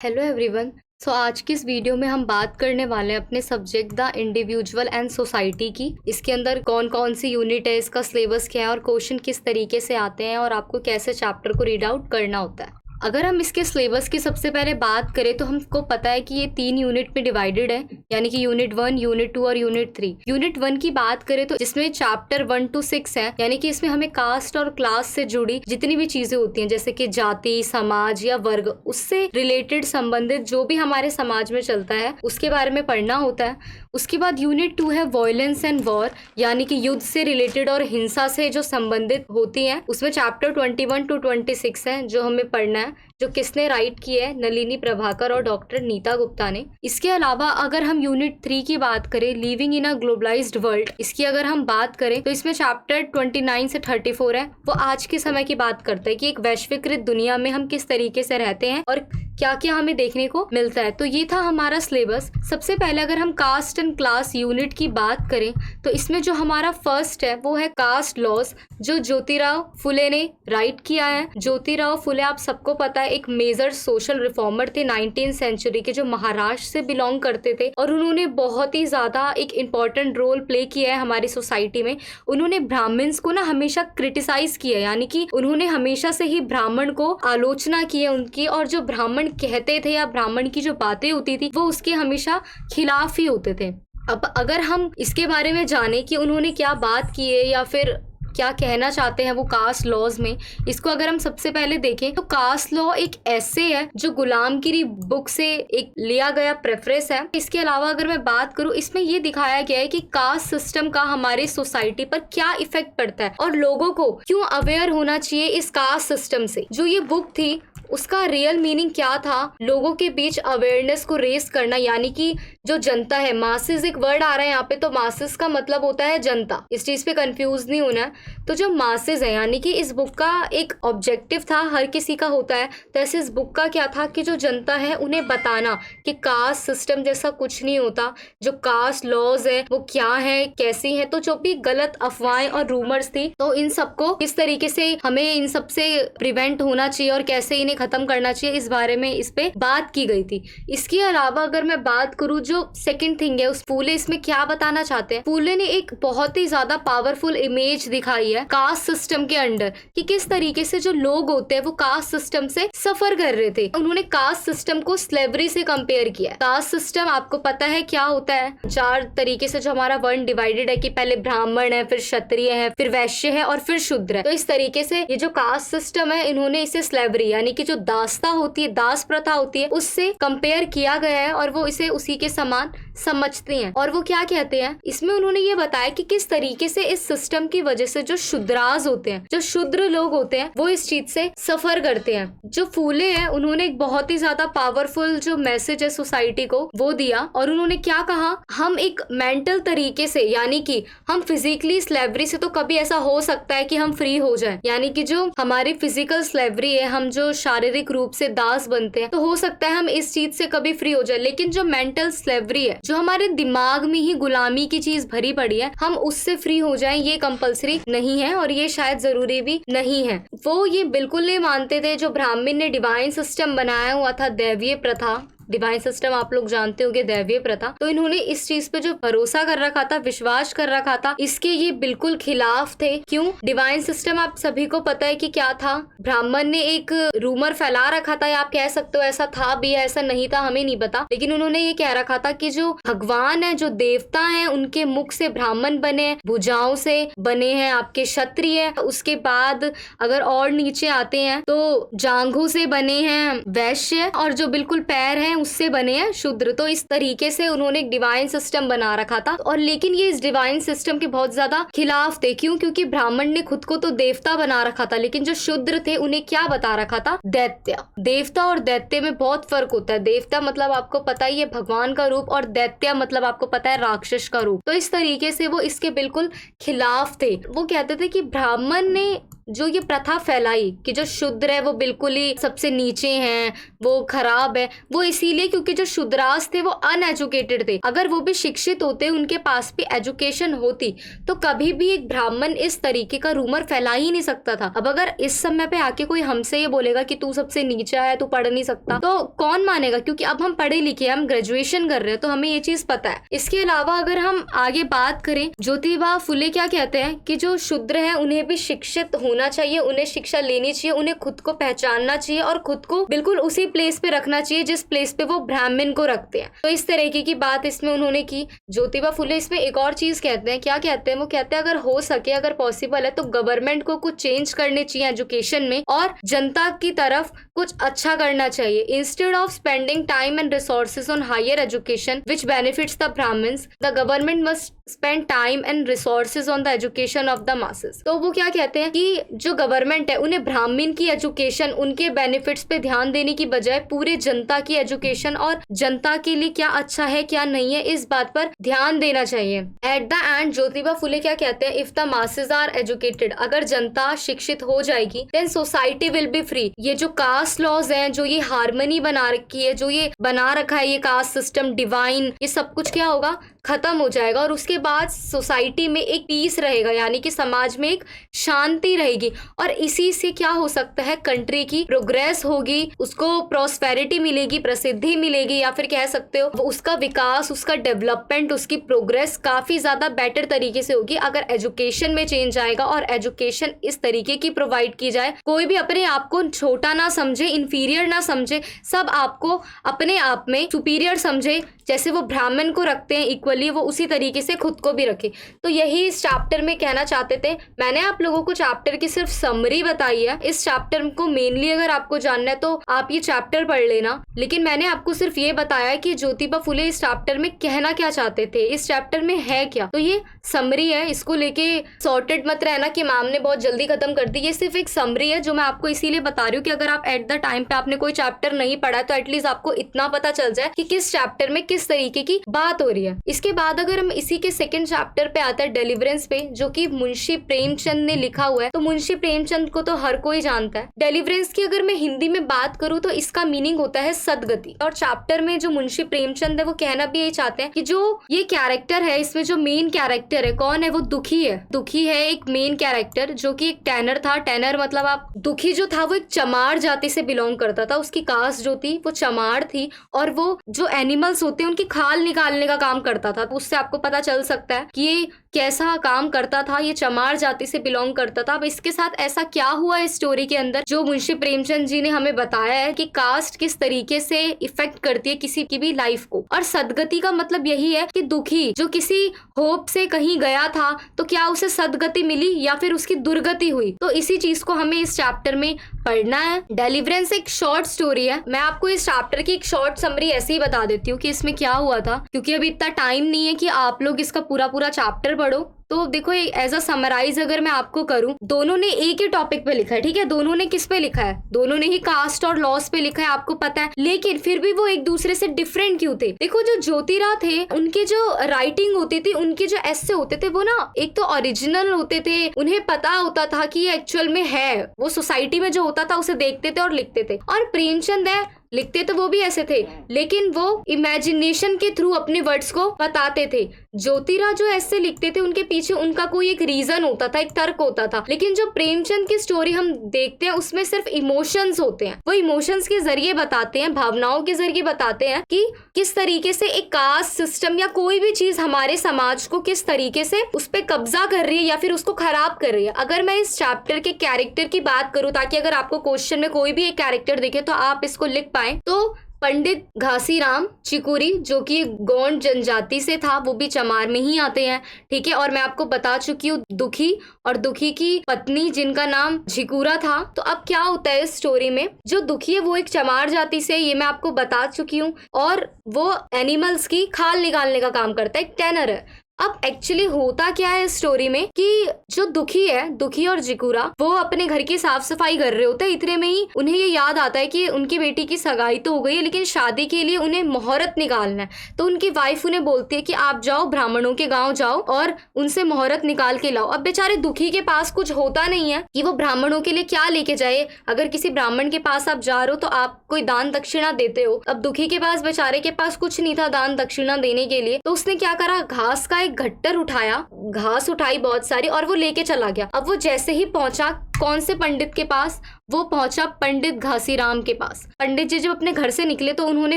Hello everyone. आज की इस वीडियो में हम बात करने वाले हैं अपने subject the individual and society की। इसके अंदर कौन कौन सी यूनिट है, इसका सिलेबस क्या है और क्वेश्चन किस तरीके से आते हैं और आपको कैसे चैप्टर को रीड आउट करना होता है। अगर हम इसके सिलेबस की सबसे पहले बात करें तो हमको पता है कि ये 3 यूनिट में डिवाइडेड है, यानी कि यूनिट 1, यूनिट 2 और यूनिट 3। यूनिट 1 की बात करें तो इसमें चैप्टर 1 to 6 है, यानी कि इसमें हमें कास्ट और क्लास से जुड़ी जितनी भी चीजें होती हैं, जैसे कि जाति, समाज या वर्ग, उससे रिलेटेड संबंधित जो भी हमारे समाज में चलता है उसके बारे में पढ़ना होता है। उसके बाद यूनिट 2 है वॉयलेंस एंड वॉर, यानी कि युद्ध से रिलेटेड और हिंसा से जो संबंधित होती है। उसमें चैप्टर 21 to 26 है जो हमें पढ़ना है, जो किसने राइट की है, नलिनी प्रभाकर और डॉक्टर नीता गुप्ता ने। इसके अलावा अगर हम यूनिट 3 की बात करें, living in a globalised world, इसकी अगर हम बात करें तो इसमें चैप्टर 29 से 34 है। वो आज के समय की बात करता है कि एक वैश्वीकृत दुनिया में हम किस तरीके से रहते हैं और क्या क्या हमें देखने को मिलता है। तो ये था हमारा सिलेबस। सबसे पहले अगर हम कास्ट एंड क्लास यूनिट की बात करें तो इसमें जो हमारा फर्स्ट है वो है कास्ट लॉज, जो ज्योतिराव फुले ने राइट किया है। ज्योतिराव फुले आप सबको पता है एक मेजर सोशल रिफॉर्मर थे 19th सेंचुरी के, जो महाराष्ट्र से बिलोंग करते थे और उन्होंने बहुत ही ज्यादा एक इम्पॉर्टेंट रोल प्ले किया है हमारी सोसाइटी में। उन्होंने ब्राह्मण्स को ना हमेशा क्रिटिसाइज किया, यानी कि उन्होंने हमेशा से ही ब्राह्मण को आलोचना की है उनकी, और जो ब्राह्मण कहते थे या ब्राह्मण की जो बातें होती थी वो उसके हमेशा खिलाफ ही होते थे। अब अगर हम इसके बारे में जाने कि उन्होंने क्या बात की है या फिर क्या कहना चाहते हैं वो कास्ट लॉज में, इसको अगर हम सबसे पहले देखें तो कास्ट लॉ एक ऐसे है जो गुलामगिरी बुक से एक लिया गया प्रेफरेंस है। इसके अलावा अगर मैं बात करूं, इसमें ये दिखाया गया है कि कास्ट सिस्टम का हमारी सोसाइटी पर क्या इफेक्ट पड़ता है और लोगों को क्यों अवेयर होना चाहिए इस कास्ट सिस्टम से। जो ये बुक थी उसका रियल मीनिंग क्या था, लोगों के बीच अवेयरनेस को रेस करना, यानी कि जो जनता है, मासेस एक वर्ड आ रहा है यहाँ पे, तो मासेस का मतलब होता है जनता, इस चीज पे कंफ्यूज नहीं होना है। तो जो मासेस है, यानी कि इस बुक का एक ऑब्जेक्टिव था, हर किसी का होता है, तो ऐसे इस बुक का क्या था कि जो जनता है उन्हें बताना कि कास्ट सिस्टम जैसा कुछ नहीं होता, जो कास्ट लॉज है वो क्या है, कैसी है। तो जो भी गलत अफवाहें और रूमर्स थी, तो इन सबको किस तरीके से हमें इन सब से प्रिवेंट होना चाहिए और कैसे इन्हें खत्म करना चाहिए, इस बारे में इस पे बात की गई थी। इसके अलावा अगर मैं बात करूं, जो सेकंड थिंग है, उस फूले इसमें क्या बताना चाहते हैं, फूले ने एक बहुत ही ज्यादा पावरफुल इमेज दिखाई है कास्ट सिस्टम के अंडर, कि किस तरीके से जो लोग होते हैं वो कास्ट सिस्टम से सफर कर रहे थे। उन्होंने कास्ट सिस्टम को स्लेवरी से कंपेयर किया। कास्ट सिस्टम आपको पता है क्या होता है, 4 तरीके से जो हमारा वर्ण डिवाइडेड है कि पहले ब्राह्मण है, फिर क्षत्रिय है, फिर वैश्य है और फिर शूद्र है। तो इस तरीके से ये जो कास्ट सिस्टम है, इन्होंने इसे स्लेवरी यानी कि जो दासता होती है, दास प्रथा होती है, उससे कंपेयर किया गया है और वो इसे उसी के समान समझते हैं। और वो क्या कहते हैं, इसमें उन्होंने ये बताया कि किस तरीके से इस सिस्टम की वजह से जो शुद्राज होते हैं, जो शुद्र लोग होते हैं, वो इस चीज से सफर करते हैं। जो फूले हैं उन्होंने एक बहुत ही ज्यादा पावरफुल जो मैसेज है सोसाइटी को वो दिया, और उन्होंने क्या कहा, हम एक मेंटल तरीके से, यानी कि हम फिजिकली स्लेवरी से तो कभी ऐसा हो सकता है कि हम फ्री हो जाएं, यानी कि जो हमारी फिजिकल स्लेवरी है, हम जो शारीरिक रूप से दास बनते हैं, तो हो सकता है हम इस चीज से कभी फ्री हो जाए। लेकिन जो मेंटल स्लेवरी है, जो हमारे दिमाग में ही गुलामी की चीज भरी पड़ी है, हम उससे फ्री हो जाएं, ये कंपलसरी नहीं है और ये शायद जरूरी भी नहीं है। वो ये बिल्कुल नहीं मानते थे। जो ब्राह्मण ने डिवाइन सिस्टम बनाया हुआ था, दैवीय प्रथा, डिवाइन सिस्टम आप लोग जानते होंगे, दैवीय प्रथा, तो इन्होंने इस चीज पे जो भरोसा कर रखा था, विश्वास कर रखा था, इसके ये बिल्कुल खिलाफ थे। क्यों? डिवाइन सिस्टम आप सभी को पता है कि क्या था। ब्राह्मण ने एक रूमर फैला रखा था, या आप कह सकते हो ऐसा था भी या ऐसा नहीं था, हमें नहीं पता, लेकिन उन्होंने ये कह रखा था कि जो भगवान है, जो देवता है, उनके मुख से ब्राह्मण बने, भुजाओं से बने हैं आपके क्षत्रिय, उसके बाद अगर और नीचे आते हैं तो जांघों से बने हैं वैश्य, और जो बिल्कुल पैर है उससे बने हैं शूद्र। तो इस तरीके से उन्होंने एक डिवाइन सिस्टम बना रखा था, और लेकिन ये इस डिवाइन सिस्टम के बहुत ज्यादा खिलाफ थे। क्यों? क्योंकि ब्राह्मण ने खुद को तो देवता बना रखा था, लेकिन जो शूद्र थे उन्हें क्या बता रखा था, दैत्य। देवता और दैत्य में बहुत फर्क होता है। देवता मतलब आपको पता ही है भगवान का रूप, और दैत्य मतलब आपको पता है राक्षस का रूप। तो इस तरीके से वो इसके बिल्कुल खिलाफ थे। वो कहते थे कि ब्राह्मण ने जो ये प्रथा फैलाई कि जो शूद्र है वो बिल्कुल ही सबसे नीचे हैं, वो खराब है, वो इसीलिए क्योंकि जो शूद्रास थे वो अनएजुकेटेड थे। अगर वो भी शिक्षित होते, उनके पास भी एजुकेशन होती, तो कभी भी एक ब्राह्मण इस तरीके का रूमर फैला ही नहीं सकता था। अब अगर इस समय पे आके कोई हमसे ये बोलेगा कि तू सबसे नीचा है, तू पढ़ नहीं सकता, तो कौन मानेगा? क्योंकि अब हम पढ़े लिखे, हम ग्रेजुएशन कर रहे हैं, तो हमें ये चीज पता है। इसके अलावा अगर हम आगे बात करें, ज्योतिबा फुले क्या कहते हैं कि जो शूद्र है उन्हें भी शिक्षित होना चाहिए, उन्हें शिक्षा लेनी चाहिए, उन्हें खुद को पहचानना चाहिए और खुद को बिल्कुल उसी प्लेस पे रखना चाहिए जिस प्लेस पे वो ब्राह्मण को रखते हैं। तो इस तरीके की बात इसमें उन्होंने की। ज्योतिबा फुले इसमें एक और चीज कहते हैं, क्या कहते हैं? वो कहते हैं अगर हो सके, अगर पॉसिबल है, तो गवर्नमेंट को कुछ चेंज करने चाहिए एजुकेशन में और जनता की तरफ कुछ अच्छा करना चाहिए। Instead of spending time and resources on higher education which benefits the Brahmans, the government must spend time and resources on the education of the masses. तो वो क्या कहते हैं कि जो गवर्नमेंट है उन्हें ब्राह्मण की एजुकेशन, उनके बेनिफिट्स पे ध्यान देने की बजाय पूरे जनता की एजुकेशन और जनता के लिए क्या अच्छा है क्या नहीं है इस बात पर ध्यान देना चाहिए। At the end Jyotiba Phule क्या कहते हैं, if the masses are educated, अगर जनता शिक्षित हो जाएगी, then society will be free. ये जो कास्ट लॉज हैं, जो ये हार्मनी बना रखी है, जो ये बना रखा है ये कास्ट सिस्टम डिवाइन, ये सब कुछ क्या होगा, खत्म हो जाएगा और उसके बाद सोसाइटी में एक पीस रहेगा, यानी कि समाज में एक शांति रहेगी और इसी से क्या हो सकता है, कंट्री की प्रोग्रेस होगी, उसको प्रॉस्पेरिटी मिलेगी, प्रसिद्धि मिलेगी, या फिर कह सकते हो उसका विकास, उसका डेवलपमेंट, उसकी प्रोग्रेस काफी ज्यादा बेटर तरीके से होगी अगर एजुकेशन में चेंज आएगा और एजुकेशन इस तरीके की प्रोवाइड की जाए। कोई भी अपने आप को छोटा ना समझे, इंफीरियर ना समझे, सब आपको अपने आप में सुपीरियर समझे। जैसे वो ब्राह्मण को रखते हैं इक्वली, वो उसी तरीके से खुद को भी रखे। तो यही इस चैप्टर में कहना चाहते थे। मैंने आप लोगों को चैप्टर की सिर्फ समरी बताई है। इस चैप्टर को मेनली अगर आपको जानना है तो आप ये चैप्टर पढ़ लेना, लेकिन मैंने आपको सिर्फ ये बताया कि ज्योतिबा फुले इस चैप्टर में कहना क्या चाहते थे, इस चैप्टर में है क्या। तो ये समरी है, इसको लेके सॉर्टेड मत रहना कि मैम ने बहुत जल्दी खत्म कर दी। ये सिर्फ एक समरी है जो मैं आपको इसीलिए बता रही हूँ कि अगर आप एट द टाइम पे आपने कोई चैप्टर नहीं पढ़ा तो एटलीस्ट आपको इतना पता चल जाए कि किस चैप्टर में किस तरीके की बात हो रही है। इसके बाद अगर हम इसी के सेकंड चैप्टर पे आते हैं, डेलिवरेंस पे, जो कि मुंशी प्रेमचंद ने लिखा हुआ है। तो मुंशी प्रेमचंद को तो हर कोई जानता है। डेलिवरेंस की अगर मैं हिंदी में बात करूं तो इसका मीनिंग होता है सदगति। और चैप्टर में जो मुंशी प्रेमचंद है वो कहना भी यही चाहते हैं कि जो ये कैरेक्टर है, इसमें जो मेन कैरेक्टर है कौन है, वो दुखी है। दुखी है एक मेन कैरेक्टर जो कि एक टैनर था। टैनर मतलब आप, दुखी जो था वो एक चमार जाति से बिलोंग करता था, उसकी कास्ट जो थी वो चमार थी और वो जो एनिमल्स होते हैं उनकी खाल निकालने का काम करता था। तो उससे आपको पता चल सकता है कि ये कैसा काम करता था, ये चमार जाति से बिलोंग करता था। अब इसके साथ ऐसा क्या हुआ इस स्टोरी के अंदर जो मुंशी प्रेमचंद जी ने हमें बताया है कि कास्ट किस तरीके से इफेक्ट करती है किसी की भी लाइफ को। और सदगति का मतलब यही है कि दुखी जो किसी होप से कहीं गया था तो क्या उसे सदगति मिली या फिर उसकी दुर्गति हुई। तो इसी चीज को हमें इस चैप्टर में पढ़ना है। डेलिवरेंस एक शॉर्ट स्टोरी है। मैं आपको इस चैप्टर की एक शॉर्ट समरी ऐसे ही बता देती हूँ कि इसमें क्या हुआ था, क्योंकि अभी इतना टाइम नहीं है कि आप लोग इसका पूरा चैप्टर पढ़ो। तो देखो एज अ समराइज अगर मैं आपको करूं, दोनों ने एक ही टॉपिक पे लिखा है, ठीक है। दोनों ने किस पे लिखा है, दोनों ने ही कास्ट और लॉस पे लिखा है, आपको पता है। लेकिन फिर भी वो एक दूसरे से डिफरेंट क्यों थे? देखो जो ज्योतिरा थे उनके जो राइटिंग होती थी, उनके जो एस्से होते थे वो ना एक तो ओरिजिनल होते थे, उन्हें पता होता था कि ये एक्चुअल में है, वो सोसाइटी में जो होता था उसे देखते थे और लिखते थे। और प्रेमचंद है, लिखते तो वो भी ऐसे थे लेकिन वो इमेजिनेशन के थ्रू अपने वर्ड्स को बताते थे। ज्योतिरा जो ऐसे लिखते थे उनके पीछे उनका कोई एक रीजन होता था, एक तर्क होता था। लेकिन जो प्रेमचंद की स्टोरी हम देखते हैं उसमें सिर्फ इमोशंस होते हैं। वो इमोशंस के जरिए बताते हैं, भावनाओं के जरिए बताते हैं कि किस तरीके से एक कास्ट सिस्टम या कोई भी चीज हमारे समाज को किस तरीके से उस पर कब्जा कर रही है या फिर उसको खराब कर रही है। अगर मैं इस चैप्टर के कैरेक्टर की बात करूं, ताकि अगर आपको क्वेश्चन में कोई भी एक कैरेक्टर दिखे तो आप इसको लिख पाए, तो पंडित घासीराम चिकुरी जो कि गोंड जनजाति से था, वो भी चमार में ही आते हैं, ठीक है। और मैं आपको बता चुकी हूँ दुखी और दुखी की पत्नी जिनका नाम झिकुरा था। तो अब क्या होता है इस स्टोरी में, जो दुखी है वो एक चमार जाति से, ये मैं आपको बता चुकी हूँ, और वो एनिमल्स की खाल निकालने का काम करता है, एक टैनर है। अब एक्चुअली होता क्या है इस स्टोरी में कि जो दुखी और जिकुरा वो अपने घर की साफ सफाई कर रहे होते हैं। इतने में ही उन्हें ये याद आता है कि उनकी बेटी की सगाई तो हो गई है, लेकिन शादी के लिए उन्हें मुहूर्त निकालना है। तो उनकी वाइफ उन्हें बोलती है कि आप जाओ ब्राह्मणों के गांव जाओ और उनसे मुहूर्त निकाल के लाओ। अब बेचारे दुखी के पास कुछ होता नहीं है कि वो ब्राह्मणों के लिए क्या लेके जाए। अगर किसी ब्राह्मण के पास आप जा रहे हो तो आप कोई दान दक्षिणा देते हो। अब दुखी के पास बेचारे के पास कुछ नहीं था दान दक्षिणा देने के लिए। तो उसने क्या करा, घास का एक गट्टर उठाया, घास उठाई बहुत सारी और वो लेके चला गया। अब वो जैसे ही पहुंचा कौन से पंडित के पास, वो पहुंचा पंडित घासीराम के पास। पंडित जी जब अपने घर से निकले तो उन्होंने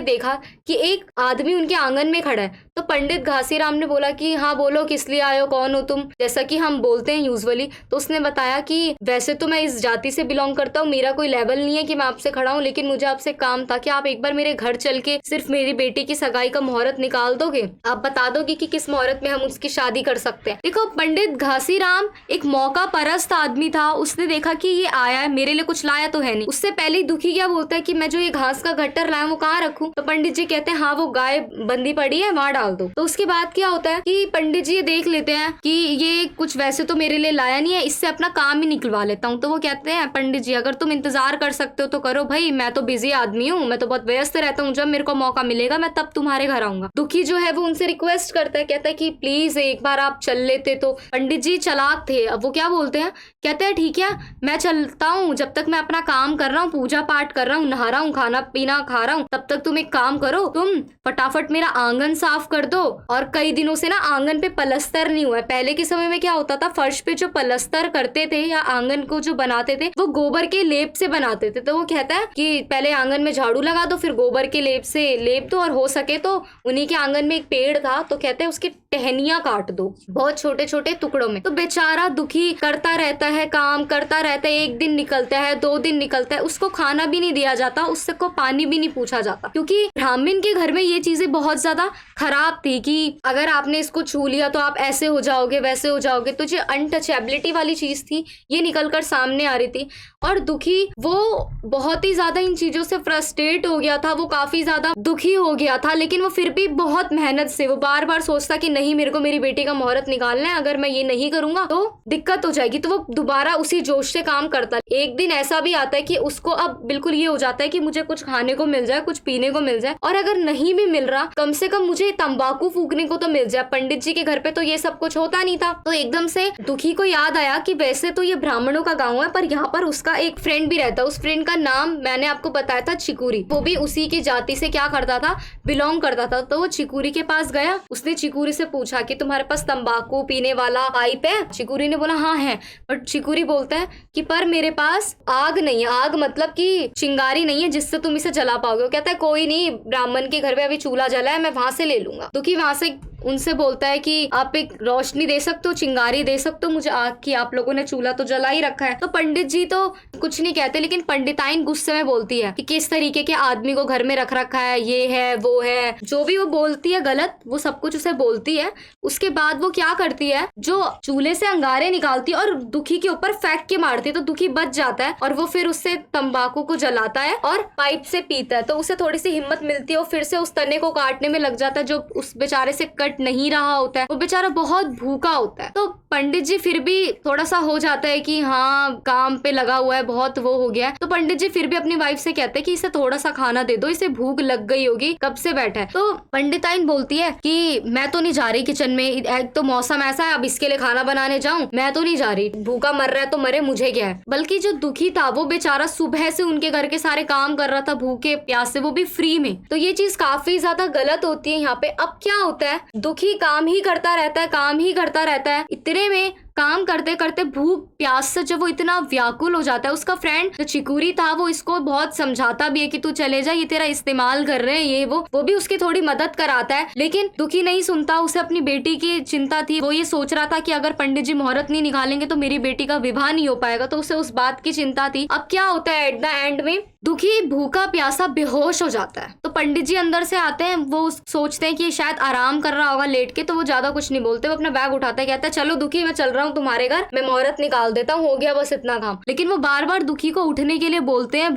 देखा कि एक आदमी उनके आंगन में खड़ा है। तो पंडित घासीराम ने बोला कि हाँ बोलो, किस लिए आए हो, कौन हो तुम, जैसा कि हम बोलते हैं यूजुअली। तो उसने बताया कि वैसे तो मैं इस जाति से बिलोंग करता हूँ, मेरा कोई लेवल नहीं है कि मैं आपसे खड़ा हूँ, लेकिन मुझे आपसे काम था कि आप एक बार मेरे घर चल के सिर्फ मेरी बेटी की सगाई का मुहूर्त निकाल दोगे, आप बता दोगे कि किस मुहूर्त में हम उसकी शादी कर सकते हैं। देखो पंडित घासीराम एक मौका परस्त आदमी था। उसने देखा कि ये आया है, मेरे लिए कुछ लाया तो है नहीं। उससे पहले ही दुखी क्या बोलता है कि मैं जो ये घास का गट्टर लाया वो कहाँ रखूं। तो पंडित जी कहते हैं हाँ वो गाय बंदी पड़ी है वहां डाल दो। तो उसके बाद क्या होता है कि पंडित जी ये देख लेते हैं कि ये कुछ वैसे तो मेरे लिए लाया नहीं है, इससे अपना काम ही निकलवा लेता हूँ। तो वो कहते हैं पंडित जी अगर तुम इंतजार कर सकते हो तो करो भाई, मैं तो बिजी आदमी हूँ, मैं तो बहुत व्यस्त रहता हूँ, जब मेरे को मौका मिलेगा मैं तब तुम्हारे घर आऊंगा। दुखी जो है वो उनसे रिक्वेस्ट करता है, कहता है कि प्लीज एक बार आप चल लेते। तो पंडित जी चालाक थे। अब वो क्या बोलते हैं, कहते हैं ठीक है मैं चलता हूँ, जब तक मैं अपना काम कर रहा हूँ, पूजा पाठ कर रहा हूँ, नहा रहा हूँ, खाना पीना खा रहा हूँ, तब तक तुम एक काम करो, तुम फटाफट मेरा आंगन साफ कर दो। और कई दिनों से ना आंगन पे पलस्तर नहीं हुआ है। पहले के समय में क्या होता था, फर्श पे जो पलस्तर करते थे या आंगन को जो बनाते थे वो गोबर के लेप से बनाते थे। तो वो कहता है कि पहले आंगन में झाड़ू लगा दो, फिर गोबर के लेप से लेप दो, और हो सके तो उन्हीं के आंगन में एक पेड़ था तो कहते हैं उसकी टहनियां काट दो बहुत छोटे छोटे टुकड़ों में। तो बेचारा दुखी करता रहता है, काम करता रहता है। एक दिन निकलता है, 2 दिन निकलता है, उसको खाना भी नहीं दिया जाता, उससे को पानी भी नहीं पूछा जाता, क्योंकि ब्राह्मण के घर में ये चीजें बहुत ज्यादा खराब थी कि अगर आपने इसको छू लिया तो आप ऐसे हो जाओगे वैसे हो जाओगे। तो जो अनटचेबिलिटी वाली चीज थी ये निकलकर सामने आ रही थी। और दुखी वो बहुत ही ज्यादा इन चीजों से फ्रस्ट्रेट हो गया था, वो काफी ज्यादा दुखी हो गया था, लेकिन वो फिर भी बहुत मेहनत से वो बार बार सोचता कि नहीं मेरे को मेरी बेटी का मुहूर्त निकालना है, अगर मैं ये नहीं करूंगा तो दिक्कत हो जाएगी। तो वो दोबारा उसी जोश से काम करता है। एक दिन ऐसा भी आता है कि उसको अब बिल्कुल ये हो जाता है कि मुझे कुछ खाने को मिल जाए, कुछ पीने को मिल जाए, और अगर नहीं भी मिल रहा कम से कम मुझे तंबाकू फूकने को तो मिल जाए। पंडित जी के घर पे तो ये सब कुछ होता नहीं था। तो एकदम से दुखी को याद आया कि वैसे तो ये ब्राह्मणों का गाँव है, पर यहाँ पर उसका एक फ्रेंड भी रहता है। उस फ्रेंड का नाम मैंने आपको बताया था चिकुरी, वो भी उसी की जाति से क्या करता था, बिलोंग करता था। तो वो चिकुरी के पास गया, उसने चिकुरी से पूछा कि तुम्हारे पास तंबाकू पीने वाला पाइप है। चिकुरी ने बोला हाँ है, बट चिकुरी बोलता है कि पर मेरे पास आग नहीं है, आग मतलब कि चिंगारी नहीं है जिससे तुम इसे जला पाओगे। वो कहता है कोई नहीं, ब्राह्मण के घर पे अभी चूल्हा जला है, मैं वहां से ले लूंगा। दुखी वहां से उनसे बोलता है कि आप एक रोशनी दे सकते हो, चिंगारी दे सकते हो मुझे आग की, आप लोगों ने चूल्हा तो जला ही रखा है। तो पंडित जी तो कुछ नहीं कहते, लेकिन पंडिताइन गुस्से में बोलती है कि किस तरीके के आदमी को घर में रख रखा है, ये है वो है, जो भी वो बोलती है गलत, वो सब कुछ उसे बोलती है। उसके बाद वो क्या करती है, जो चूल्हे से अंगारे निकालती है और दुखी के ऊपर फेंक के मारती है। तो दुखी बच जाता है और वो फिर उससे तंबाकू को जलाता है और पाइप से पीता है। तो उसे थोड़ी सी हिम्मत मिलती है और फिर से उस तने को काटने में लग जाता है जो उस बेचारे से कट नहीं रहा होता है। वो बेचारा बहुत भूखा होता है। तो पंडित जी फिर भी थोड़ा सा हो जाता है कि हाँ काम पे लगा हुआ है, बहुत वो हो गया है। तो पंडित जी फिर भी अपनी वाइफ से कहते हैं कि इसे थोड़ा सा खाना दे दो, इसे भूख लग गई होगी, कब से बैठा है। तो पंडिताइन बोलती है कि मैं तो नहीं जा रही किचन में, एक तो मौसम ऐसा है, अब इसके लिए खाना बनाने जाऊं, मैं तो नहीं जा रही, भूखा मर रहा है तो मरे, मुझे क्या है। बल्कि जो दुखी था वो बेचारा सुबह से उनके घर के सारे काम कर रहा था भूखे प्यासे, वो भी फ्री में। तो ये चीज काफी ज्यादा गलत होती है यहाँ पे। अब क्या होता है, दुखी काम ही करता रहता है, काम ही करता रहता है। इतने में काम करते करते भूख प्यास से जब वो इतना व्याकुल हो जाता है, उसका फ्रेंड जो चिकुरी था वो इसको बहुत समझाता भी है कि तू चले जा, ये तेरा इस्तेमाल कर रहे हैं, ये वो भी उसकी थोड़ी मदद कराता है। लेकिन दुखी नहीं सुनता, उसे अपनी बेटी की चिंता थी। वो ये सोच रहा था कि अगर पंडित जी मुहूर्त नहीं निकालेंगे तो मेरी बेटी का विवाह नहीं हो पाएगा, तो उसे उस बात की चिंता थी। अब क्या होता है एट द एंड में दुखी भूखा प्यासा बेहोश हो जाता है। तो पंडित जी अंदर से आते हैं, वो सोचते हैं कि शायद आराम कर रहा होगा लेट के, तो वो ज्यादा कुछ नहीं बोलते, वो अपना बैग उठाता है, कहता है चलो दुखी मैं चल रहा हूँ तुम्हारे घर, मैं मुहूर्त निकाल देता हूँ, हो गया बस इतना काम। लेकिन वो बार बार दुखी को उठने के लिए बोलते हैं,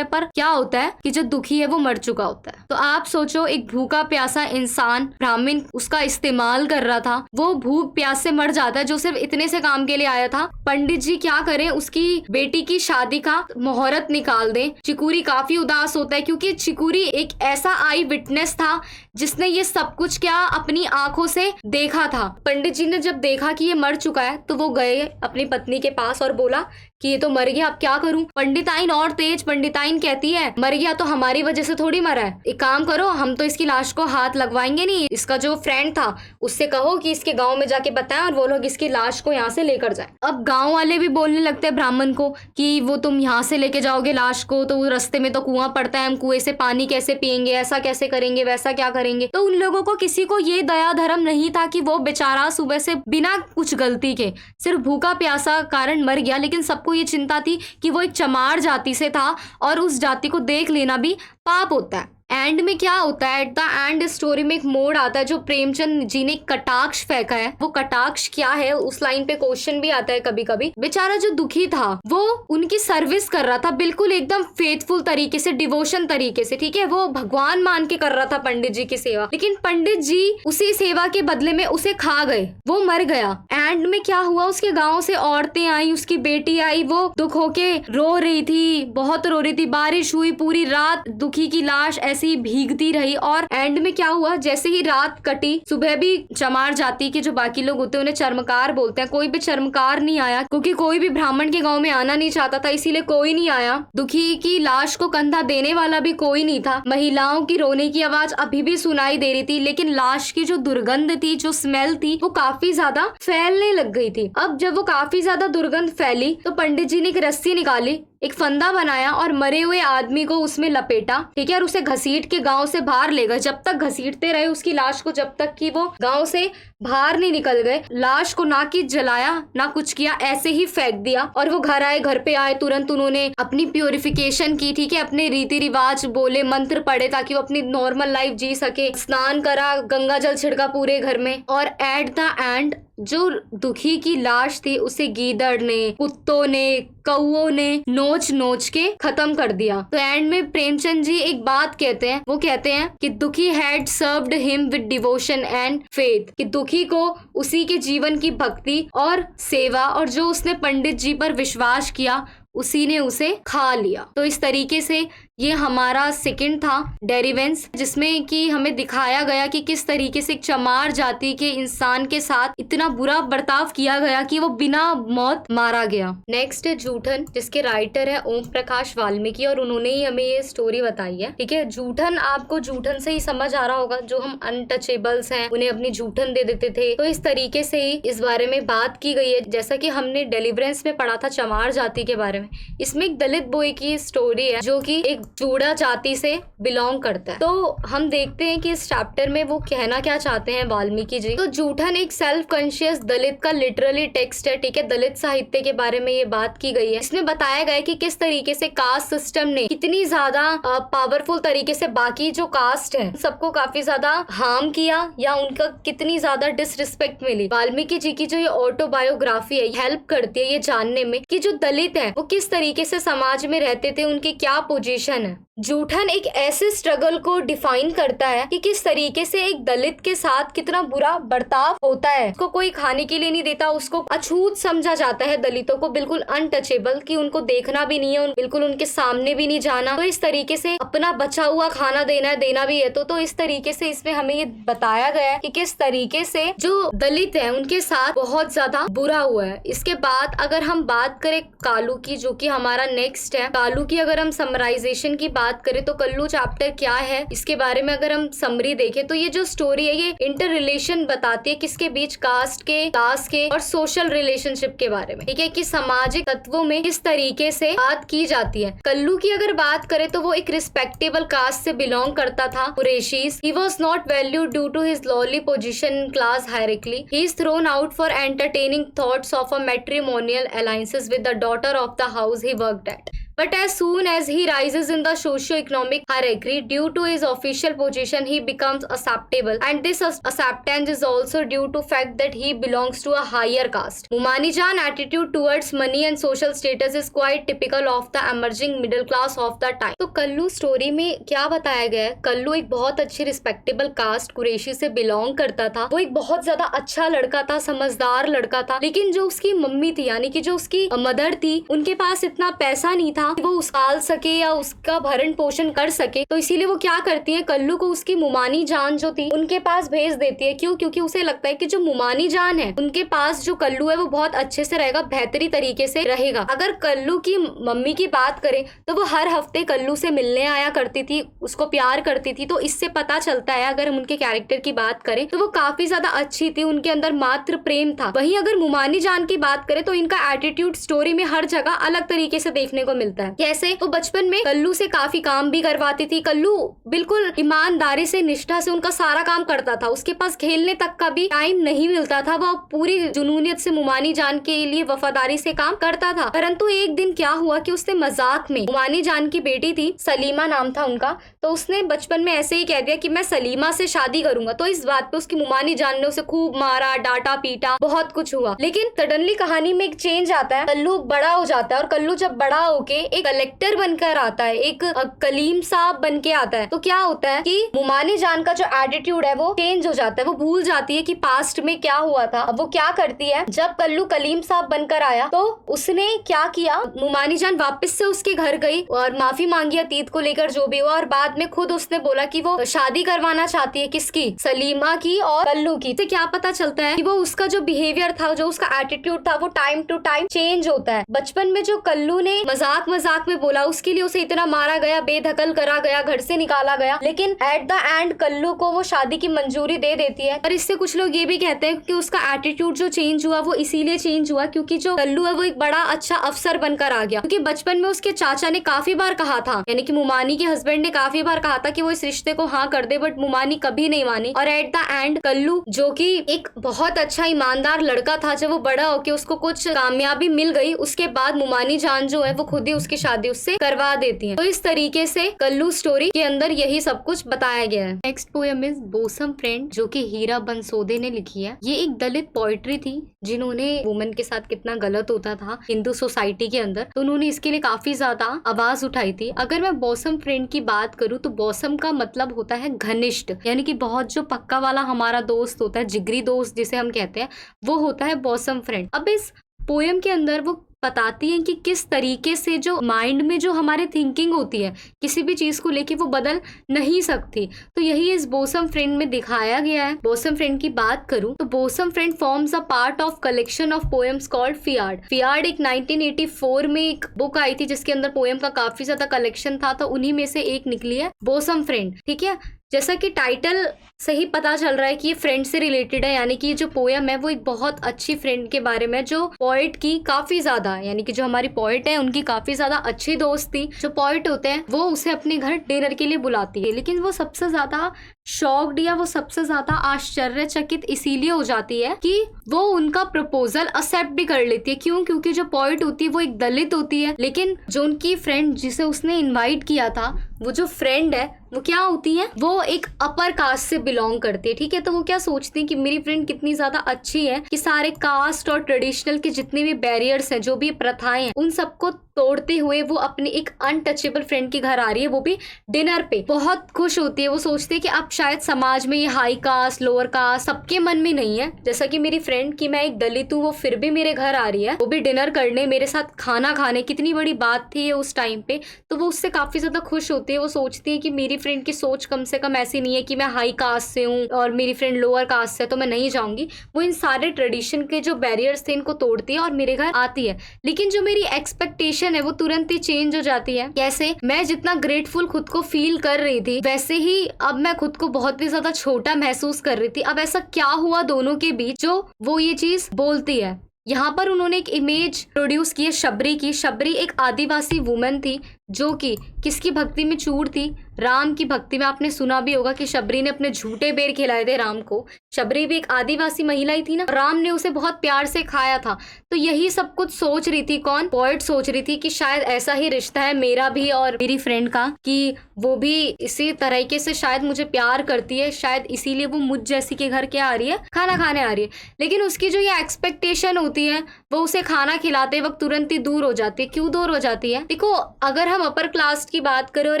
पर क्या होता है कि जो दुखी है वो मर चुका होता है। तो आप सोचो, एक भूखा प्यासा इंसान, ब्राह्मण उसका इस्तेमाल कर रहा था, वो भूख प्यास से मर जाता है जो सिर्फ इतने से काम के लिए आया था। पंडित जी क्या करें, उसकी बेटी की शादी का मुहूर्त निकाल दें। चिकुरी काफी उदास होता है क्योंकि चिकुरी एक ऐसा आई विटनेस था जिसने ये सब कुछ क्या अपनी आंखों से देखा था। पंडित जी ने जब देखा कि ये मर चुका है तो वो गए अपनी पत्नी के पास और बोला कि ये तो मर गया, अब क्या करूं। पंडिताइन और तेज, पंडिताइन कहती है मर गया तो हमारी वजह से थोड़ी मरा है, एक काम करो, हम तो इसकी लाश को हाथ लगवाएंगे नहीं, इसका जो फ्रेंड था उससे कहो कि इसके गांव में जाके बताएं और वो लोग इसकी लाश को यहाँ से लेकर जाएं। अब गांव वाले भी बोलने लगते हैं ब्राह्मण को कि वो तुम यहाँ से लेके जाओगे लाश को, तो रास्ते में तो कुआं पड़ता है, हम कुएं से पानी कैसे पियेंगे, ऐसा कैसे करेंगे, वैसा क्या करेंगे। तो उन लोगों को किसी को ये दया धर्म नहीं था कि वो बेचारा सुबह से बिना कुछ गलती के सिर्फ भूखा प्यासा कारण मर गया, लेकिन सबको ये चिंता थी कि वो एक चमार जाति से था और उस जाति को देख लेना भी पाप होता है। एंड में क्या होता है, एट द एंड स्टोरी में एक मोड़ आता है जो प्रेमचंद जी ने कटाक्ष फेंका है। वो कटाक्ष क्या है, उस लाइन पे क्वेश्चन भी आता है कभी कभी। बेचारा जो दुखी था वो उनकी सर्विस कर रहा था बिल्कुल एकदम फेथफुल तरीके से, डिवोशन तरीके से, ठीक है, वो भगवान मान के कर रहा था पंडित जी की सेवा, लेकिन पंडित जी उसी सेवा के बदले में उसे खा गए, वो मर गया। एंड में क्या हुआ, उसके गाँव से औरतें आई, उसकी बेटी आई, वो दुख होके रो रही थी, बहुत रो रही थी, बारिश हुई पूरी रात, दुखी की लाश ऐसी भीगती रही। और एंड में क्या हुआ, जैसे ही रात कटी, सुबह भी चमार जाति के जो बाकी लोग होते हैं उन्हें चर्मकार बोलते हैं, कोई भी चर्मकार नहीं आया क्योंकि कोई भी ब्राह्मण के गांव में आना नहीं चाहता था, इसीलिए कोई नहीं आया। दुखी की लाश को कंधा देने वाला भी कोई नहीं था। महिलाओं की रोने की आवाज अभी भी सुनाई दे रही थी, लेकिन लाश की जो दुर्गंध थी, जो स्मेल थी, वो काफी ज्यादा फैलने लग गई थी। अब जब वो काफी ज्यादा दुर्गंध फैली तो पंडित जी ने एक रस्सी निकाली, एक फंदा बनाया और मरे हुए आदमी को उसमें लपेटा, ठीक है, और उसे घसीट के गांव से बाहर ले गए। जब तक घसीटते रहे उसकी लाश को, जब तक कि वो गांव से बाहर नहीं निकल गए। लाश को ना कि जलाया ना कुछ किया, ऐसे ही फेंक दिया। और वो घर पे आए, तुरंत उन्होंने अपनी प्योरिफिकेशन की, ठीक है, अपने रीति रिवाज बोले, मंत्र पढ़े ताकि वो अपनी नॉर्मल लाइफ जी सके, स्नान करा, गंगा जल छिड़का पूरे घर में। और एट द एंड जो दुखी की लाश थी उसे गीदड़ ने, कुत्तों ने, कौओं ने नोच नोच के खत्म कर दिया। तो एंड में प्रेमचंद जी एक बात कहते हैं, वो कहते हैं कि दुखी had served him with devotion and faith, कि दुखी को उसी के जीवन की भक्ति और सेवा और जो उसने पंडित जी पर विश्वास किया उसी ने उसे खा लिया। तो इस तरीके से ये हमारा सेकंड था डेरिवेंस, जिसमें कि हमें दिखाया गया कि किस तरीके से एक चमार जाति के इंसान के साथ इतना बुरा बर्ताव किया गया कि वो बिना मौत मारा गया। नेक्स्ट है जूठन, जिसके राइटर है ओम प्रकाश वाल्मीकि और उन्होंने ही हमें ये स्टोरी बताई है, ठीक है। जूठन, आपको जूठन से ही समझ आ रहा होगा, जो हम अनटचेबल्स हैं उन्हें अपनी जूठन दे देते थे। तो इस तरीके से ही इस बारे में बात की गई है, जैसा कि हमने डेलिवरेंस में पढ़ा था चमार जाति के बारे में। इसमें एक दलित बॉय की स्टोरी है जो कि एक चूड़ा जाति से बिलोंग करता है। तो हम देखते हैं कि इस चैप्टर में वो कहना क्या चाहते हैं वाल्मीकि जी। तो जूठन एक सेल्फ कॉन्शियस दलित का लिटरली टेक्स्ट है, ठीक है। दलित साहित्य के बारे में ये बात की गई है। इसमें बताया गया है कि किस तरीके से कास्ट सिस्टम ने कितनी ज्यादा पावरफुल तरीके से बाकी जो कास्ट है सबको काफी ज्यादा हार्म किया या उनका कितनी ज्यादा डिसरिस्पेक्ट मिली। वाल्मीकि जी की जो ये ऑटोबायोग्राफी है हेल्प करती है ये जानने में कि जो दलित है वो किस तरीके से समाज में रहते थे, उनकी क्या पोजीशन है। जूठन एक ऐसे स्ट्रगल को डिफाइन करता है कि किस तरीके से एक दलित के साथ कितना बुरा बर्ताव होता है। उसको कोई खाने के लिए नहीं देता, उसको अछूत समझा जाता है, दलितों को बिल्कुल अनटचेबल, कि उनको देखना भी नहीं है, बिल्कुल उनके सामने भी नहीं जाना। तो इस तरीके से अपना बचा हुआ खाना देना भी है। तो इस तरीके से इसमें हमें ये बताया गया है कि किस तरीके से जो दलित है उनके साथ बहुत ज्यादा बुरा हुआ है। इसके बाद अगर हम बात करें कालू की, जो कि हमारा नेक्स्ट है, कालू की अगर हम समराइजेशन की बात करें तो कल्लू चैप्टर क्या है इसके बारे में अगर हम समरी देखें तो ये जो स्टोरी है ये इंटर रिलेशन बताती है किसके बीच, कास्ट के, क्लास के और सोशल रिलेशनशिप के बारे में, ठीक है, कि सामाजिक तत्वों में किस तरीके से बात की जाती है। कल्लू की अगर बात करें तो वो एक रिस्पेक्टेबल कास्ट से बिलोंग करता था, Qureshis. He was not valued due to his lowly position in class hierarchy. He is thrown out for entertaining thoughts of a matrimonial alliances with the daughter of the house he worked at. But as soon as he rises in the socio-economic hierarchy due to his official position, he becomes acceptable, and this acceptance is also due to fact that he belongs to a higher caste. Mumani-Jan attitude towards money and social status is quite typical of the emerging middle class of the time. तो Kullu story में क्या बताया गया है, कल्लू एक बहुत अच्छी respectable cast Qureshi से बिलोंग करता था। वो एक बहुत ज्यादा अच्छा लड़का था, समझदार लड़का था, लेकिन जो उसकी मम्मी थी यानी कि जो उसकी मदर थी, उनके पास इतना पैसा नहीं था कि वो पाल सके या उसका भरण पोषण कर सके। तो इसीलिए वो क्या करती है, कल्लू को उसकी मुमानी जान जो थी उनके पास भेज देती है। क्यों? क्योंकि उसे लगता है कि जो मुमानी जान है उनके पास जो कल्लू है वो बहुत अच्छे से रहेगा, बेहतरी तरीके से रहेगा। अगर कल्लू की मम्मी की बात करें तो वो हर हफ्ते कल्लू से मिलने आया करती थी, उसको प्यार करती थी। तो इससे पता चलता है, अगर हम उनके कैरेक्टर की बात करें तो वो काफी ज्यादा अच्छी थी, उनके अंदर मात्र प्रेम था। वहीं अगर मुमानी जान की बात करें तो इनका एटीट्यूड स्टोरी में हर जगह अलग तरीके से देखने को मिलता है। कैसे? तो बचपन में कल्लू से काफी काम भी करवाती थी। कल्लू बिल्कुल ईमानदारी से, निष्ठा से उनका सारा काम करता था। उसके पास खेलने तक का भी टाइम नहीं मिलता था। वो पूरी जुनूनियत से मुमानी जान के लिए वफादारी से काम करता था। परंतु एक दिन क्या हुआ कि उसने मजाक में, मुमानी जान की बेटी थी, सलीमा नाम था उनका, तो उसने बचपन में ऐसे ही कह दिया कि मैं सलीमा से शादी करूंगा। तो इस बात पे उसकी मुमानी जान ने उसे खूब मारा, डांटा, पीटा, बहुत कुछ हुआ। लेकिन सडनली कहानी में एक चेंज आता है, कल्लू बड़ा हो जाता है और कल्लू जब बड़ा होके एक कलेक्टर बनकर आता है, एक कलीम साहब बन के आता है। तो क्या होता है कि मुमानी जान का जो एटीट्यूड है वो चेंज हो जाता है। वो भूल जाती है कि पास्ट में क्या हुआ था। अब वो क्या करती है, जब कल्लू कलीम साहब बनकर आया तो उसने क्या किया, मुमानी जान वापस से उसके घर गई और माफी मांगी अतीत को लेकर जो भी हुआ, और बाद में खुद उसने बोला कि वो शादी करवाना चाहती है, किसकी, सलीमा की और कल्लू की। तो क्या पता चलता है कि वो उसका जो बिहेवियर था, जो उसका एटीट्यूड था, वो टाइम टू टाइम चेंज होता है। बचपन में जो कल्लू ने मजाक मजाक में बोला, उसके लिए उसे इतना मारा गया, बेदखल करा गया, घर से निकाला गया, लेकिन एट द एंड कल्लू को वो शादी की मंजूरी दे देती है। और इससे कुछ लोग ये भी कहते हैं कि उसका एटीट्यूड जो चेंज हुआ वो इसीलिए चेंज हुआ क्योंकि जो कल्लू है वो एक बड़ा अच्छा अफसर बनकर आ गया। क्योंकि बचपन में उसके चाचा ने काफी बार कहा था, यानी कि मुमानी के हस्बैंड ने काफी बार कहा था कि वो इस रिश्ते को हाँ कर दे, बट मुमानी कभी नहीं मानी। और एट द एंड कल्लू, जो कि एक बहुत अच्छा ईमानदार लड़का था, जब वो बड़ा होके उसको कुछ कामयाबी मिल गई, उसके बाद मुमानी जान जो है वो खुद ही उसकी शादी उससे करवा देती है। तो इस तरीके से कल्लू स्टोरी के अंदर यही सब कुछ बताया गया है। नेक्स्ट पोएम इज बोसम फ्रेंड, जो कि हीरा बंसोदे ने लिखी है। ये एक दलित पोइट्री थी, जिन्होंने वुमेन के साथ कितना गलत होता था हिंदू सोसाइटी के अंदर, तो उन्होंने इसके लिए काफी ज्यादा आवाज उठाई थी। अगर मैं बॉसम फ्रेंड की बात करूँ तो बॉसम का मतलब होता है घनिष्ठ, यानी कि बहुत जो पक्का वाला हमारा दोस्त होता है, जिगरी दोस्त जिसे हम कहते हैं, वो होता है बॉसम फ्रेंड। अब इस पोएम के अंदर वो बताती हैं कि किस तरीके से जो माइंड में जो हमारे थिंकिंग होती है किसी भी चीज को लेके वो बदल नहीं सकती। तो यही इस बोसम फ्रेंड में दिखाया गया है। बोसम फ्रेंड की बात करूं तो bosom friend forms a part of collection of poems called fjord. Fjord एक 1984 में एक बुक आई थी जिसके अंदर पोएम का काफी ज्यादा कलेक्शन था, तो उन्हीं में से एक निकली है बोसम फ्रेंड। ठीक है, जैसा कि टाइटल से ही पता चल रहा है कि ये फ्रेंड से रिलेटेड है, यानी कि जो पोएम है वो एक बहुत अच्छी फ्रेंड के बारे में, जो पोएट की काफी ज्यादा, यानी कि जो हमारी पोएट है उनकी काफी ज्यादा अच्छी दोस्त थी। जो पोएट होते हैं वो उसे अपने घर डिनर के लिए बुलाती है, लेकिन वो सबसे ज्यादा शॉक्ड या वो सबसे ज्यादा आश्चर्यचकित इसीलिए हो जाती है कि वो उनका प्रपोजल एक्सेप्ट भी कर लेती है। क्यों? क्योंकि जो पोएट होती है वो एक दलित होती है, लेकिन जो उनकी फ्रेंड जिसे उसने इन्वाइट किया था, वो जो फ्रेंड है वो क्या होती है, वो एक अपर कास्ट से बिलोंग करती है। ठीक है, तो वो क्या सोचती है कि मेरी फ्रेंड कितनी ज्यादा अच्छी है कि सारे कास्ट और ट्रेडिशनल के जितने भी बैरियर्स हैं, जो भी प्रथाएं हैं, उन सबको तोड़ते हुए वो अपनी एक अनटचेबल फ्रेंड के घर आ रही है, वो भी डिनर पे। बहुत खुश होती है, वो सोचती है कि अब शायद समाज में ये हाई कास्ट लोअर कास्ट सबके मन में नहीं है, जैसा कि मेरी फ्रेंड की मैं एक दलित हूँ, वो फिर भी मेरे घर आ रही है, वो भी डिनर करने, मेरे साथ खाना खाने, कितनी बड़ी बात थी ये उस टाइम पे। तो वो उससे काफी ज्यादा खुश होती है। वो सोचती है कि मेरी फ्रेंड की सोच कम से कम ऐसी नहीं है कि मैं हाई कास्ट से हूँ और मेरी फ्रेंड लोअर कास्ट से, तो मैं नहीं जाऊंगी। वो इन सारे ट्रेडिशन के जो बैरियर्स थे इनको तोड़ती है और मेरे घर आती है। लेकिन जो मेरी एक्सपेक्टेशन है वो तुरंत ही चेंज हो जाती है। कैसे? मैं जितना ग्रेटफुल खुद को फील कर रही थी, वैसे ही अब मैं खुद को बहुत ही ज्यादा छोटा महसूस कर रही थी। अब ऐसा क्या हुआ दोनों के बीच जो वो ये चीज बोलती है। यहाँ पर उन्होंने एक इमेज प्रोड्यूस की है शबरी की। शबरी एक आदिवासी वुमेन थी जो कि किसकी भक्ति में चूर थी? राम की भक्ति में। आपने सुना भी होगा कि शबरी ने अपने झूठे बेर खिलाए थे राम को। शबरी भी एक आदिवासी महिला ही थी ना, राम ने उसे बहुत प्यार से खाया था। तो यही सब कुछ सोच रही थी कौन? पोएट सोच रही थी कि शायद ऐसा ही रिश्ता है मेरा भी और मेरी फ्रेंड का, कि वो भी इसी तरीके से शायद मुझे प्यार करती है, शायद इसीलिए वो मुझ जैसी के घर क्या आ रही है, खाना खाने आ रही है। लेकिन उसकी जो ये एक्सपेक्टेशन होती है वो उसे खाना खिलाते वक्त तुरंत ही दूर हो जाती है। क्यों दूर हो जाती है? देखो, अगर हम अपर कास्ट की बात करें और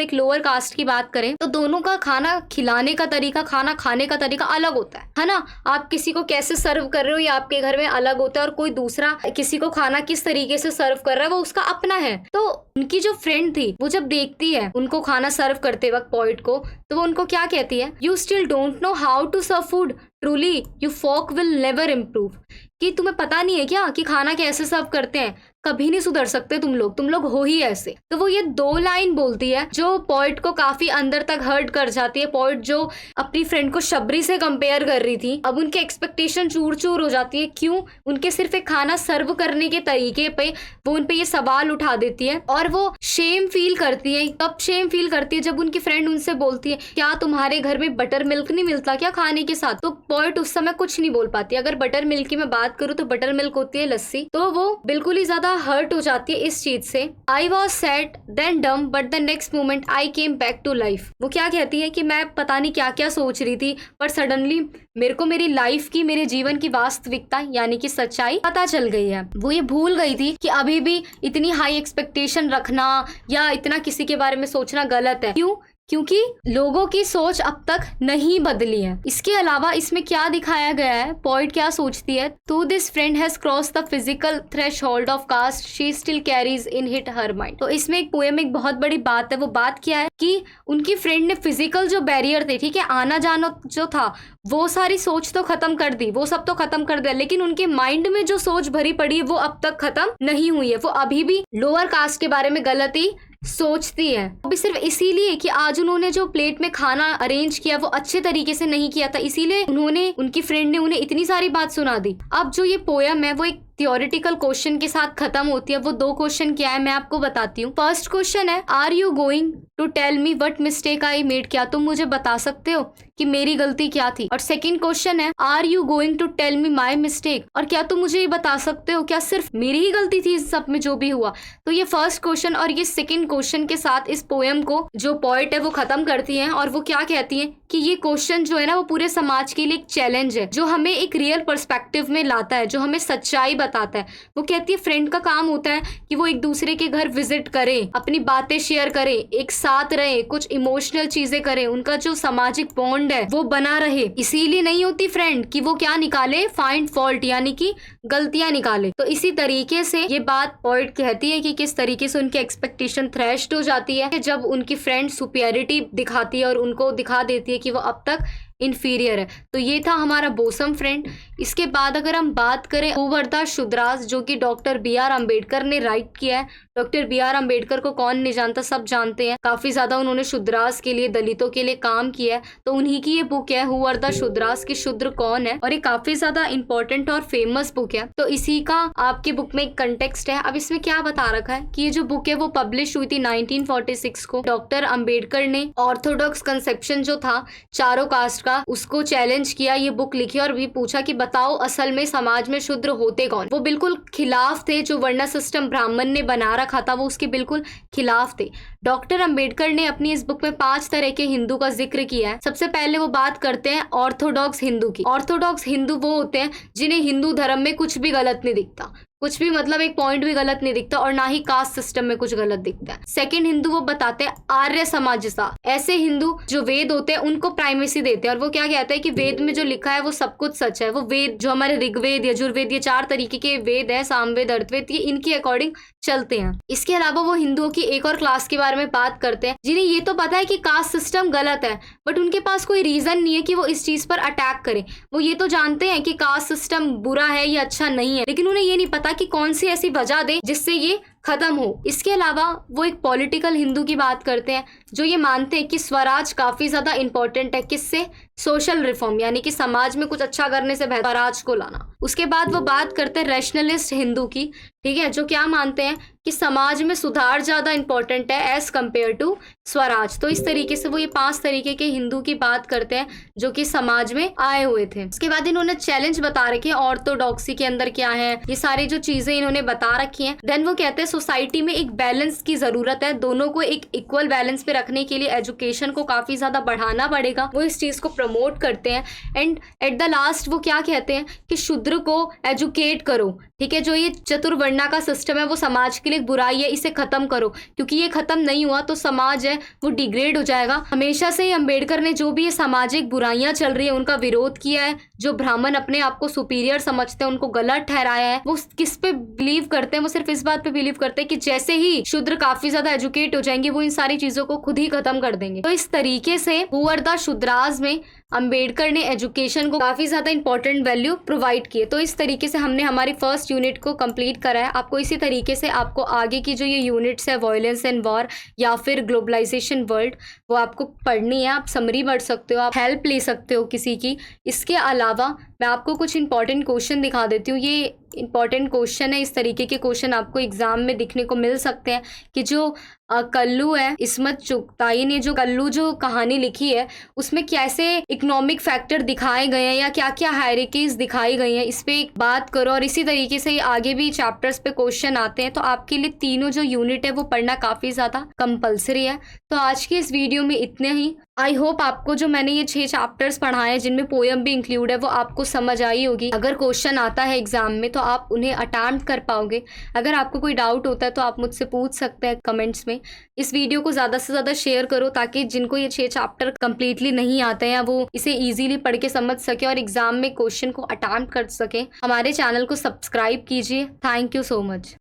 एक लोअर कास्ट की बात करें तो दोनों का खाना खिलाने का तरीका, खाना खाने का तरीका अलग होता है ना। आप किसी को कैसे सर्व कर रहे हो ये आपके घर में अलग होता है, और कोई दूसरा किसी को खाना किस तरीके से सर्व कर रहा है वो उसका अपना है। तो उनकी जो फ्रेंड थी वो जब देखती है उनको खाना सर्व करते वक्त पोएट को, तो वो उनको क्या कहती है? You still don't know how to serve food, truly you folk will never improve. कि तुम्हें पता नहीं है क्या कि खाना कैसे सर्व करते हैं? कभी नहीं सुधर सकते तुम लोग हो ही ऐसे। तो वो ये 2 लाइन बोलती है जो पोएट को काफी अंदर तक हर्ट कर जाती है। पोएट जो अपनी फ्रेंड को शबरी से कंपेयर कर रही थी, अब उनके एक्सपेक्टेशन चूर चूर हो जाती है। क्यों? उनके सिर्फ एक खाना सर्व करने के तरीके पे वो उनपे ये सवाल उठा देती है, और वो शेम फील करती है। कब शेम फील करती है? जब उनकी फ्रेंड उनसे बोलती है क्या तुम्हारे घर में बटर मिल्क नहीं मिलता क्या खाने के साथ? तो पोएट उस समय कुछ नहीं बोल पाती। अगर बटर मिल्क की मैं बात करूँ तो बटर मिल्क होती है लस्सी। तो वो बिल्कुल ही ज्यादा हर्ट हो जाती है इस चीज से। I was sad then dumb but the next moment I came back to life. वो क्या कहती है कि मैं पता नहीं क्या क्या सोच रही थी, पर सडनली मेरे को मेरी लाइफ की, मेरे जीवन की वास्तविकता यानी कि सच्चाई पता चल गई है। वो ये भूल गई थी कि अभी भी इतनी हाई एक्सपेक्टेशन रखना या इतना किसी के बारे में सोचना गलत है। क्यों? क्योंकि लोगों की सोच अब तक नहीं बदली है। इसके अलावा इसमें क्या दिखाया गया है, पोएट क्या सोचती है? तो this friend has cross the physical threshold of caste she still carries in it her mind. तो इसमें एक पोएम में एक बहुत बड़ी बात है। वो बात क्या है कि उनकी फ्रेंड ने फिजिकल जो बैरियर थे, ठीक है, आना जाना जो था, वो सारी सोच तो खत्म कर दी, वो सब तो खत्म कर दिया, लेकिन उनके माइंड में जो सोच भरी पड़ी है वो अब तक खत्म नहीं हुई है। वो अभी भी लोअर कास्ट के बारे में गलती सोचती है, अभी सिर्फ इसीलिए कि आज उन्होंने जो प्लेट में खाना अरेंज किया वो अच्छे तरीके से नहीं किया था, इसीलिए उनकी फ्रेंड ने उन्हें इतनी सारी बात सुना दी। अब जो ये पोयम है वो एक थियोरिटिकल क्वेश्चन के साथ खत्म होती है। वो 2 क्वेश्चन क्या है मैं आपको बताती हूँ। फर्स्ट क्वेश्चन है, are you going to tell me what mistake I made? क्या तुम मुझे बता सकते हो कि मेरी गलती क्या थी? और सेकंड क्वेश्चन है, are you going to tell me my mistake? और क्या तुम मुझे ये बता सकते हो क्या सिर्फ मेरी ही गलती थी इस सब में जो भी हुआ? तो ये फर्स्ट क्वेश्चन और ये सेकंड क्वेश्चन के साथ इस पोएम को जो पोएट है वो खत्म करती है, और वो क्या कहती है कि ये क्वेश्चन जो है ना वो पूरे समाज के लिए एक चैलेंज है, जो हमें एक रियल पर्सपेक्टिव में लाता है, जो हमें सच्चाई बताता है। वो कहती है फ्रेंड का काम होता है कि वो एक दूसरे के घर विजिट करे, अपनी बातें शेयर करे, एक साथ रहे, कुछ इमोशनल चीजें करे, उनका जो सामाजिक बॉन्ड है वो बना रहे। इसीलिए नहीं होती फ्रेंड कि वो क्या निकाले, फाइंड फॉल्ट यानी कि गलतियां निकाले। तो इसी तरीके से ये बात पोएट कहती है कि किस तरीके से उनकी एक्सपेक्टेशन थ्रेश्ड हो जाती है जब उनकी फ्रेंड सुपीरियरिटी दिखाती है और उनको दिखा देती है कि वो अब तक इन्फीरियर है। तो ये था हमारा बोसम फ्रेंड। इसके बाद अगर हम बात करें हूवर्दा शुद्रास, जो कि डॉक्टर बी.आर. अम्बेडकर ने राइट किया है। Doctor B R. अम्बेडकर को कौन नहीं जानता, सब जानते हैं। काफी ज्यादा उन्होंने शुद्रास के लिए, दलितों के लिए काम किया है। तो उन्हीं की ये बुक है हूवर्दा शुद्रास की शूद्र कौन है, और ये काफी ज्यादा इंपॉर्टेंट और फेमस बुक है। तो इसी का आपकी बुक में एक कंटेक्स्ट है। अब इसमें क्या बता रखा है कि ये जो बुक है वो पब्लिश हुई थी 1946 को। डॉक्टर अम्बेडकर ने ऑर्थोडॉक्स कंसेप्शन जो था चारों कास्ट का, उसको चैलेंज किया, ये बुक लिखी और भी पूछा कि बताओ असल में समाज में शूद्र होते कौन। वो बिल्कुल खिलाफ थे, जो वर्ण सिस्टम ब्राह्मण ने बना रखा था वो उसके बिल्कुल खिलाफ थे। डॉक्टर अंबेडकर ने अपनी इस बुक में 5 तरह के हिंदू का जिक्र किया है। सबसे पहले वो बात करते हैं ऑर्थोडॉक्स हिंदू की। ऑर्थोडॉक्स हिंदू वो होते हैं जिन्हें हिंदू धर्म में कुछ भी गलत नहीं दिखता, कुछ भी मतलब एक पॉइंट भी गलत नहीं दिखता, और ना ही कास्ट सिस्टम में कुछ गलत दिखता है। सेकंड हिंदू वो बताते हैं आर्य समाजसा। ऐसे हिंदू जो वेद होते हैं उनको प्राइमेसी देते हैं, और वो क्या कहते हैं कि वेद में जो लिखा है वो सब कुछ सच है। वो वेद जो हमारे ऋग्वेद, यजुर्वेद, ये 4 तरीके के वेद है, सामवेद, अर्थवेद, ये इनके अकॉर्डिंग चलते हैं। इसके अलावा वो हिंदुओं की एक और क्लास के बारे में बात करते हैं जिन्हें ये तो पता है कि कास्ट सिस्टम गलत है, बट उनके पास कोई रीजन नहीं है कि वो इस चीज पर अटैक करें। वो ये तो जानते हैं कि कास्ट सिस्टम बुरा है या अच्छा नहीं है, लेकिन उन्हें ये नहीं पता कि कौन सी ऐसी वजह दे जिससे ये खत्म हो। इसके अलावा वो एक पॉलिटिकल हिंदू की बात करते हैं जो ये मानते हैं कि स्वराज काफी ज्यादा इंपॉर्टेंट है। किससे? सोशल रिफॉर्म, यानी कि समाज में कुछ अच्छा करने से बेहतर स्वराज को लाना। उसके बाद वो बात करते हैं रैशनलिस्ट हिंदू की, ठीक है, जो क्या मानते हैं कि समाज में सुधार ज्यादा इंपॉर्टेंट है एज कंपेयर टू स्वराज। तो इस तरीके से वो ये 5 तरीके के हिंदू की बात करते हैं जो कि समाज में आए हुए थे। उसके बाद इन्होंने चैलेंज बता रखे हैं ऑर्थोडॉक्सी के अंदर क्या है, ये सारी जो चीजें इन्होंने बता रखी हैं। देन वो कहते हैं सोसाइटी में एक बैलेंस की जरूरत है, दोनों को एक इक्वल बैलेंस पे रखने के लिए एजुकेशन को काफी ज्यादा बढ़ाना पड़ेगा। वो इस चीज को प्रमोट करते हैं। एंड एट द लास्ट वो क्या कहते हैं कि शूद्र को एजुकेट करो, ठीक है, जो ये चतुर्वर्णा का सिस्टम है वो समाज के लिए बुराई है, इसे खत्म करो, क्योंकि ये खत्म नहीं हुआ तो समाज है वो डिग्रेड हो जाएगा। हमेशा से ही अम्बेडकर ने जो भी ये सामाजिक बुराइयां चल रही है उनका विरोध किया है। जो ब्राह्मण अपने आप को सुपीरियर समझते हैं उनको गलत ठहराया है। वो किस पे बिलीव करते हैं? वो सिर्फ इस बात पे बिलीव करते हैं कि जैसे ही शूद्र काफी ज्यादा एजुकेट हो जाएंगे वो इन सारी चीजों को खुद ही खत्म कर देंगे। तो इस तरीके से हु आर द शूद्रास में अंबेडकर ने एजुकेशन को काफी ज्यादा इंपॉर्टेंट वैल्यू प्रोवाइड किए। तो इस तरीके से हमने हमारी फर्स्ट यूनिट को कंप्लीट करा है। आपको इसी तरीके से आपको आगे की जो ये यूनिट्स है वायलेंस एंड वॉर या फिर ग्लोबलाइजेशन वर्ल्ड, वो आपको पढ़नी है। आप समरी पढ़ सकते हो, आप हेल्प ले सकते हो किसी की। इसके अलावा मैं आपको कुछ इंपॉर्टेंट क्वेश्चन दिखा देती हूँ। ये इंपॉर्टेंट क्वेश्चन है, इस तरीके के क्वेश्चन आपको एग्जाम में दिखने को मिल सकते हैं कि जो कल्लू है, इस्मत चुगताई ने जो कल्लू जो कहानी लिखी है उसमें कैसे इकोनॉमिक फैक्टर दिखाए गए हैं या क्या क्या हायरार्कीज दिखाई गई हैं, इस पे एक बात करो। और इसी तरीके से आगे भी चैप्टर्स पे क्वेश्चन आते हैं, तो आपके लिए तीनों जो यूनिट है वो पढ़ना काफी ज्यादा कंपल्सरी है। तो आज की इस वीडियो में इतने ही। आई होप आपको जो मैंने ये 6 चैप्टर्स पढ़ाए हैं जिनमें पोयम भी इंक्लूड है वो आपको समझ आई होगी। अगर क्वेश्चन आता है एग्जाम में तो आप उन्हें अटेम्प्ट कर पाओगे। अगर आपको कोई डाउट होता है तो आप मुझसे पूछ सकते हैं कमेंट्स में। इस वीडियो को ज़्यादा से ज़्यादा शेयर करो ताकि जिनको ये 6 चैप्टर कंप्लीटली नहीं आते हैं वो इसे ईजिली पढ़ के समझ सके और एग्जाम में क्वेश्चन को अटेम्प्ट कर सके। हमारे चैनल को सब्सक्राइब कीजिए। Thank you so much.